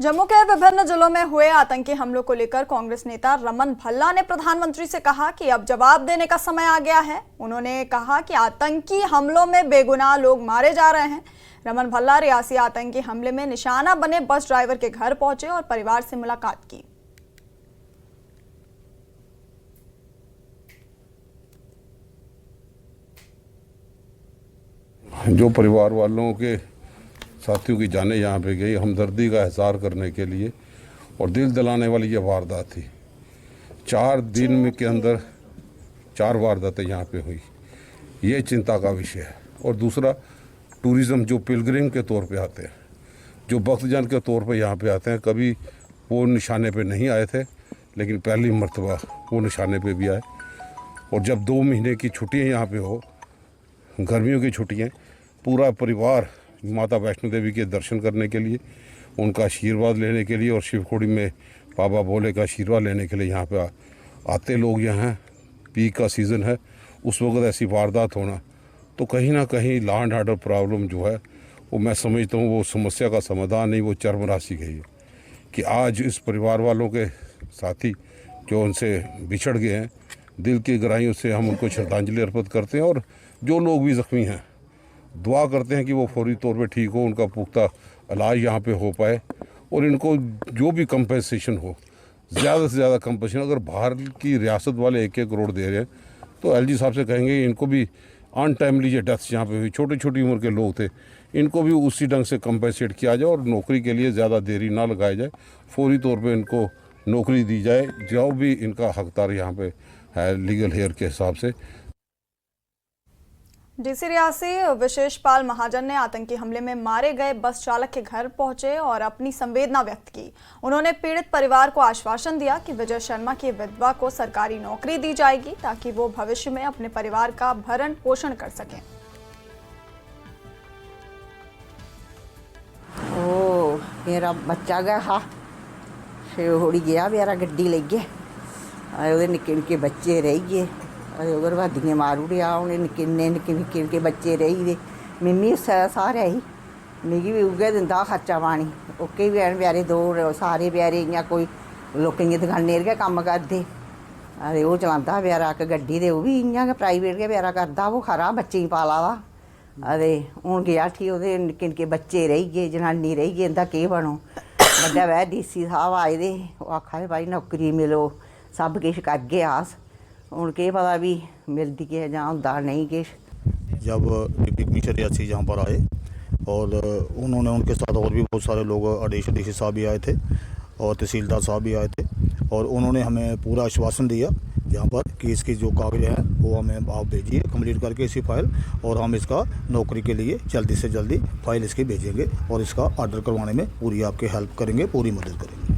जम्मू के विभिन्न जिलों में हुए आतंकी हमलों को लेकर कांग्रेस नेता रमन भल्ला ने प्रधानमंत्री से कहा कि अब जवाब देने का समय आ गया है। उन्होंने कहा कि आतंकी हमलों में बेगुनाह लोग मारे जा रहे हैं। रमन भल्ला रियासी आतंकी हमले में निशाना बने बस ड्राइवर के घर पहुंचे और परिवार से मुलाकात की। जो परिवार वालों के साथियों की जानें यहाँ पे गई, हमदर्दी का इज़हार करने के लिए, और दिल दिलाने वाली ये वारदात थी। 4 दिन में के अंदर 4 वारदातें यहाँ पे हुई, ये चिंता का विषय है। और दूसरा, टूरिज़्म जो पिलग्रिम के तौर पे आते हैं, जो भक्तजन के तौर पे यहाँ पे आते हैं, कभी वो निशाने पे नहीं आए थे, लेकिन पहली मर्तबा वो निशाने पे भी आए। और जब 2 महीने की छुट्टियाँ यहाँ पे हो, गर्मियों की छुट्टियाँ, पूरा परिवार माता वैष्णो देवी के दर्शन करने के लिए, उनका आशीर्वाद लेने के लिए और शिवखोड़ी में बाबा भोले का आशीर्वाद लेने के लिए यहाँ पे आते लोग यहाँ हैं। पीक का सीज़न है, उस वक्त ऐसी वारदात होना तो कहीं ना कहीं लॉ एंड ऑर्डर प्रॉब्लम जो है वो मैं समझता हूँ वो समस्या का समाधान नहीं, वो चरमरासी गई है कि आज इस परिवार वालों के साथी जो उनसे बिछड़ गए हैं, दिल की गहराइयों से हम उनको श्रद्धांजलि अर्पित करते हैं। और जो लोग भी ज़ख्मी हैं, दुआ करते हैं कि वो फौरी तौर पे ठीक हो, उनका पुख्ता इलाज यहाँ पे हो पाए और इनको जो भी कंपनसेशन हो, ज़्यादा से ज़्यादा कंपनसेशन। अगर बाहर की रियासत वाले 1-1 करोड़ दे रहे हैं तो एलजी साहब से कहेंगे इनको भी अनटाइमली ये डेथ्स यहाँ पे हुई, छोटी छोटी उम्र के लोग थे, इनको भी उसी ढंग से कंपनसेट किया जाए और नौकरी के लिए ज़्यादा देरी ना लगाई जाए, फौरी तौर पर इनको नौकरी दी जाए, जो भी इनका हकदार यहाँ पे है लीगल हेयर के हिसाब से। डीसी रियासी विशेषपाल महाजन ने आतंकी हमले में मारे गए बस चालक के घर पहुंचे और अपनी संवेदना व्यक्त की। उन्होंने पीड़ित परिवार को आश्वासन दिया कि विजय शर्मा की विधवा को सरकारी नौकरी दी जाएगी ताकि वो भविष्य में अपने परिवार का भरण पोषण कर सकें। ओ मेरा बच्चा गया हा शिवखोड़ी गया, बेचारा गड्डी ले गए, ओहदे निक्के निक्के बच्चे रह गए, उग्रवादियें मार उड़ेआ, उ'नें निक्के निक्के बच्चे रेही गेदे। मिम्मी सारे ही मिगी भी उ'ऐ दिंदा खर्चा पानी, ओह्के बी हैन बेचारे 2 सारे बेचारे इ'यां कोई लोकें दियां दकानें पर गै कम्म करदे, ते ओह् चलांदा बेचारा इक गड्डी, ते ओह् बी इ'यां गै प्राइवेट गै बेचारा करदा, ओह् खरा बच्चें गी पाला दा। ते हून गेआ उठी, ओह्दे निक्के निक्के बच्चे रेही गे, जनानी रेही गे, इं'दा केह् बनों। बड्डा वै डीसी साहब आए दे, ओह् आखा दे भाई नौकरी मिलो, सब किश करगे अस, हूँ के पता भी मिलती है जहाँ होंदा नहीं किश। जब डिप्टी कमिश्नर रियासी यहाँ पर आए और उन्होंने उनके साथ और भी बहुत सारे लोग, डीसी साहब भी आए थे और तहसीलदार साहब भी आए थे, और उन्होंने हमें पूरा आश्वासन दिया यहाँ पर कि इसकी जो कागज़ हैं वो हमें आप भेजिए कंप्लीट करके इसी फाइल, और हम इसका नौकरी के लिए जल्दी से जल्दी फाइल इसकी भेजेंगे और इसका ऑर्डर करवाने में पूरी आपकी हेल्प करेंगे, पूरी मदद करेंगे।